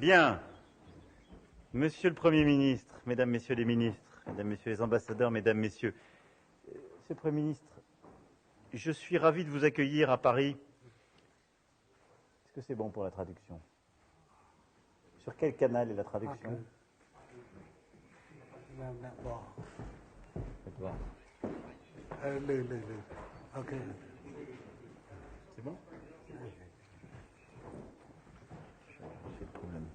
Bien. Monsieur le Premier ministre, Mesdames, Messieurs les ministres, Mesdames, Messieurs les ambassadeurs, Mesdames, Messieurs, Monsieur le Premier ministre, je suis ravi de vous accueillir à Paris. Est-ce que c'est bon pour la traduction? Sur quel canal est la traduction? Faites voir. Ok. C'est bon? J'ai le problème.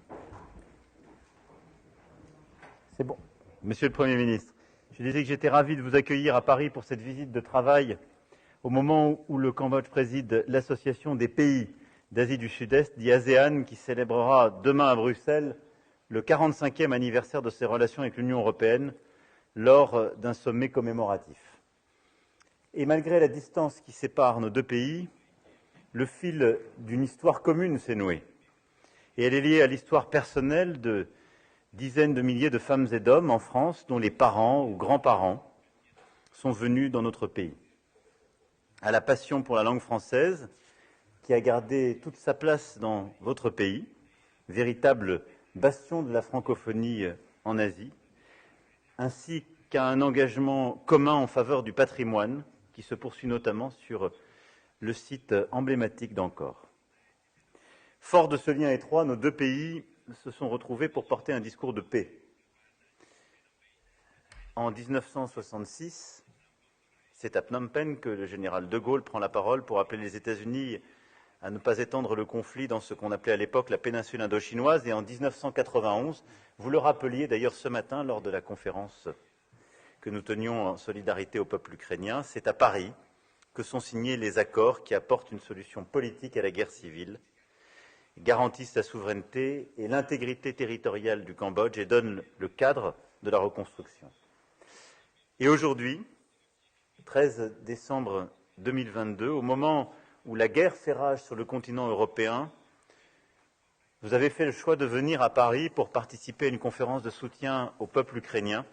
C'est bon. Monsieur le Premier ministre, je disais que j'étais ravi de vous accueillir à Paris pour cette visite de travail au moment où le Cambodge préside l'Association des pays d'Asie du Sud-Est, dit ASEAN, qui célébrera demain à Bruxelles le 45e anniversaire de ses relations avec l'Union européenne lors d'un sommet commémoratif. Et malgré la distance qui sépare nos deux pays, le fil d'une histoire commune s'est noué. Et elle est liée à l'histoire personnelle de dizaines de milliers de femmes et d'hommes en France dont les parents ou grands-parents sont venus dans notre pays. À la passion pour la langue française, qui a gardé toute sa place dans votre pays, véritable bastion de la francophonie en Asie, ainsi qu'à un engagement commun en faveur du patrimoine, qui se poursuit notamment sur le site emblématique d'Angkor. Fort de ce lien étroit, nos deux pays se sont retrouvés pour porter un discours de paix. En 1966, c'est à Phnom Penh que le général de Gaulle prend la parole pour appeler les États-Unis à ne pas étendre le conflit dans ce qu'on appelait à l'époque la péninsule indochinoise. Et en 1991, vous le rappeliez d'ailleurs ce matin lors de la conférence que nous tenions en solidarité au peuple ukrainien, c'est à Paris que sont signés les accords qui apportent une solution politique à la guerre civile, garantissent la souveraineté et l'intégrité territoriale du Cambodge et donnent le cadre de la reconstruction. Et aujourd'hui, 13 décembre 2022, au moment où la guerre fait rage sur le continent européen, vous avez fait le choix de venir à Paris pour participer à une conférence de soutien au peuple ukrainien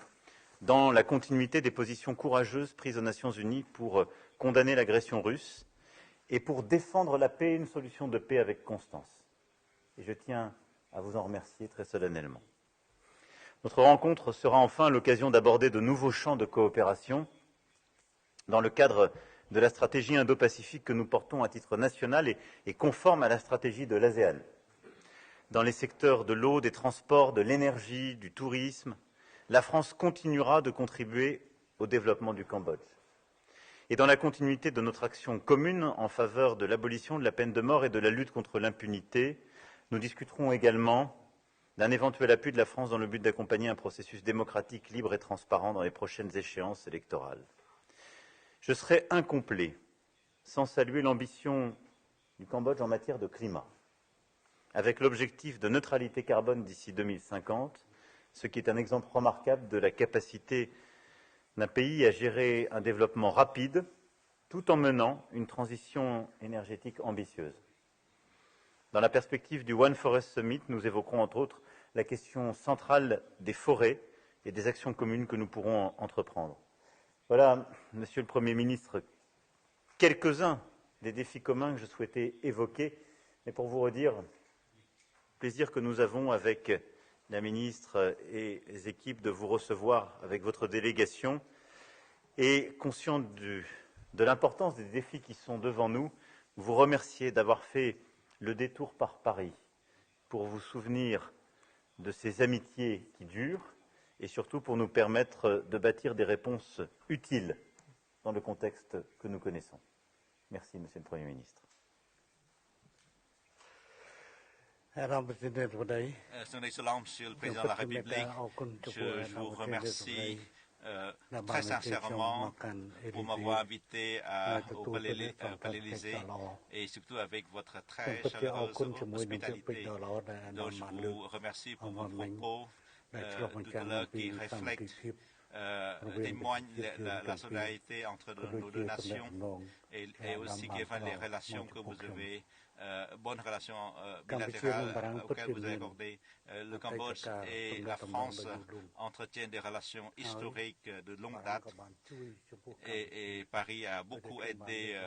dans la continuité des positions courageuses prises aux Nations Unies pour condamner l'agression russe et pour défendre la paix et une solution de paix avec constance. Et je tiens à vous en remercier très solennellement. Notre rencontre sera enfin l'occasion d'aborder de nouveaux champs de coopération dans le cadre de la stratégie Indo-Pacifique que nous portons à titre national et conforme à la stratégie de l'ASEAN, dans les secteurs de l'eau, des transports, de l'énergie, du tourisme. La France continuera de contribuer au développement du Cambodge. Et dans la continuité de notre action commune en faveur de l'abolition de la peine de mort et de la lutte contre l'impunité, nous discuterons également d'un éventuel appui de la France dans le but d'accompagner un processus démocratique libre et transparent dans les prochaines échéances électorales. Je serais incomplet sans saluer l'ambition du Cambodge en matière de climat, avec l'objectif de neutralité carbone d'ici 2050, ce qui est un exemple remarquable de la capacité d'un pays à gérer un développement rapide, tout en menant une transition énergétique ambitieuse. Dans la perspective du One Forest Summit, nous évoquerons entre autres la question centrale des forêts et des actions communes que nous pourrons entreprendre. Voilà, Monsieur le Premier ministre, quelques-uns des défis communs que je souhaitais évoquer, mais pour vous redire le plaisir que nous avons avec la ministre et les équipes de vous recevoir avec votre délégation et conscient de l'importance des défis qui sont devant nous, vous remercier d'avoir fait le détour par Paris pour vous souvenir de ces amitiés qui durent et surtout pour nous permettre de bâtir des réponses utiles dans le contexte que nous connaissons. Merci, Monsieur le Premier ministre. Son Excellence, Monsieur le Président de la République, je vous remercie très sincèrement pour m'avoir invité au Palais Élysée et surtout avec votre très chaleureuse hospitalité. Donc je vous remercie pour vos propos tout à l'heure qui reflètent, témoignent la solidarité entre nos deux nations et aussi qui reflètent les relations que vous avez bonnes relations bilatérales auxquelles vous avez accordé. Le Cambodge et la France entretiennent des relations historiques de longue date et Paris a beaucoup aidé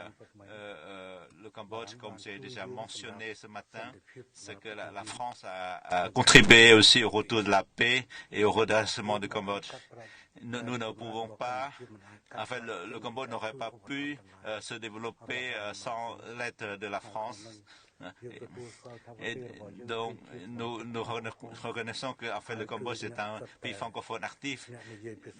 le Cambodge, comme j'ai déjà mentionné ce matin, c'est que la France a contribué aussi au retour de la paix et au redressement du Cambodge. Nous ne pouvons pas, en fait, le Cambodge n'aurait pas pu se développer sans l'aide de la France. Et donc, nous reconnaissons que en fait, le Cambodge est un pays francophone actif.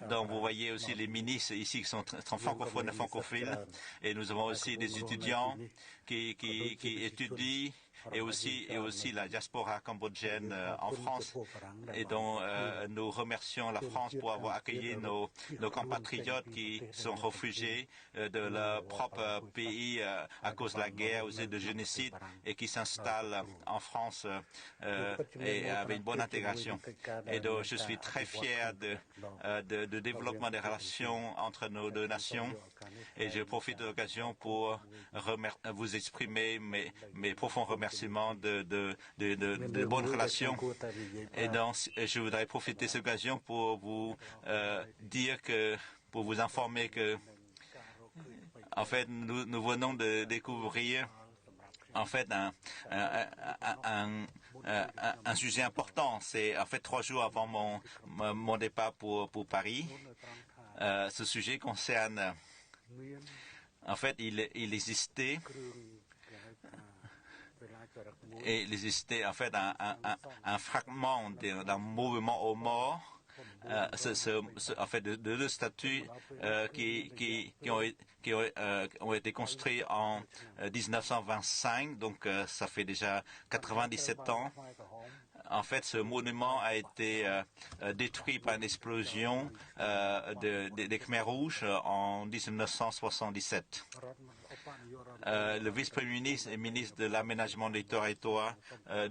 Donc, vous voyez aussi les ministres ici qui sont francophones et francophiles. Et nous avons aussi des étudiants qui étudient et aussi la diaspora cambodgienne en France. Et donc, nous remercions la France pour avoir accueilli nos compatriotes qui sont réfugiés de leur propre pays à cause de la guerre, aussi de génocide, et qui s'installent en France et avec une bonne intégration. Et donc, je suis très fier de développement des relations entre nos deux nations. Et je profite de l'occasion pour vous exprimer mes profonds remerciements de bonnes relations. Et donc, je voudrais profiter de cette occasion pour vous pour vous informer que, en fait, nous venons de découvrir, en fait, un sujet important. C'est, en fait, 3 jours avant mon départ pour Paris. Ce sujet concerne, en fait, il existait en fait un fragment d'un mouvement aux morts, en fait de 2 statues qui ont été construits en 1925, donc ça fait déjà 97 ans. En fait, ce monument a été détruit par une explosion des Khmers rouges en 1977. Le vice-premier ministre et ministre de l'aménagement des territoires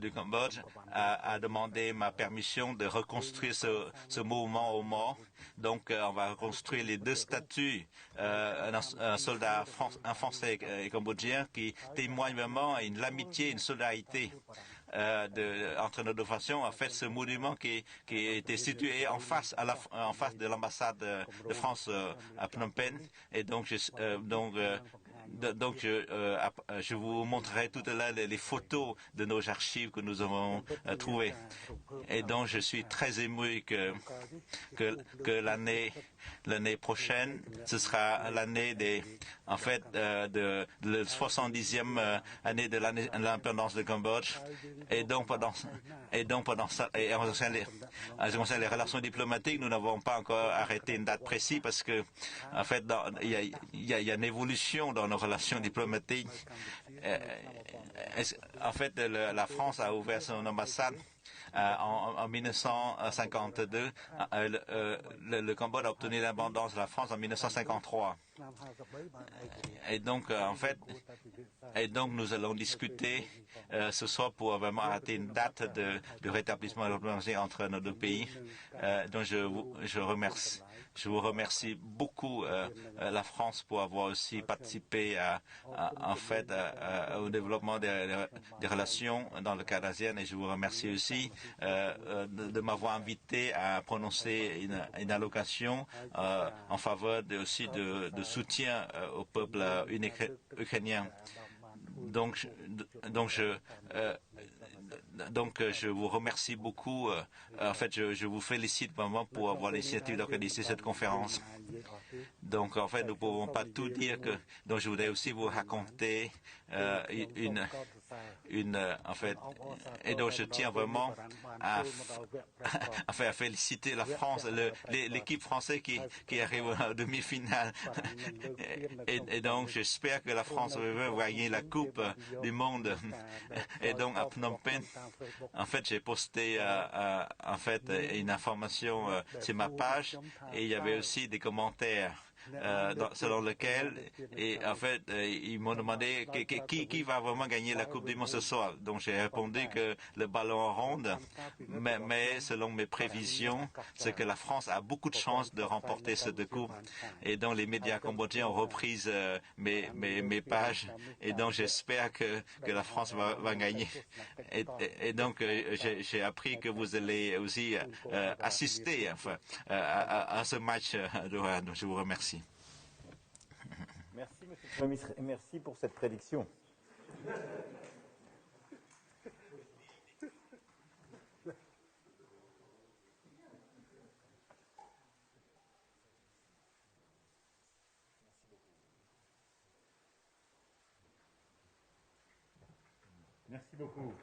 du Cambodge a demandé ma permission de reconstruire ce mouvement aux morts. Donc, on va reconstruire les 2 statues, un soldat un français et cambodgien qui témoignent vraiment une l'amitié, une solidarité entre nos 2 nations. En fait, ce monument qui était situé en face de l'ambassade de France à Phnom Penh. Et donc, je vous montrerai tout à l'heure les photos de nos archives que nous avons trouvées. Et donc, je suis très ému que l'année prochaine, ce sera l'année de la 70e année de l'indépendance du Cambodge. Et donc, pendant ça, et en ce qui concerne les relations diplomatiques, nous n'avons pas encore arrêté une date précise parce que, en fait, il y a une évolution dans nos relations diplomatiques. En fait, la France a ouvert son ambassade en 1952. Le Cambodge a obtenu l'indépendance de la France en 1953. Et donc, en fait, nous allons discuter ce soir pour vraiment arrêter une date de rétablissement de la diplomatie entre nos 2 pays. Donc, je vous remercie beaucoup, la France, pour avoir aussi participé au développement des relations dans le cadre ASEAN, et je vous remercie aussi de m'avoir invité à prononcer une allocation en faveur aussi de soutien au peuple ukrainien. Donc, je vous remercie beaucoup. En fait, je vous félicite vraiment pour avoir l'initiative d'organiser cette conférence. Donc, en fait, nous ne pouvons pas tout dire. Donc, je voudrais aussi vous raconter en fait, et donc je tiens vraiment à féliciter la France, l'équipe française qui arrive en demi-finale. Et donc, j'espère que la France va gagner la Coupe du Monde. Et donc, à Phnom Penh, en fait, j'ai posté en fait une information sur ma page, et il y avait aussi des commentaires selon lequel, et en fait, ils m'ont demandé qui va vraiment gagner la Coupe du Monde ce soir. Donc j'ai répondu que le ballon rond, mais selon mes prévisions, c'est que la France a beaucoup de chances de remporter ce deux coupes. Et donc les médias cambodgiens ont repris mes pages, et donc j'espère que la France va gagner. Et donc j'ai appris que vous allez aussi assister à ce match. Donc je vous remercie. Merci, Monsieur le Premier ministre, et merci pour cette prédiction. Merci beaucoup.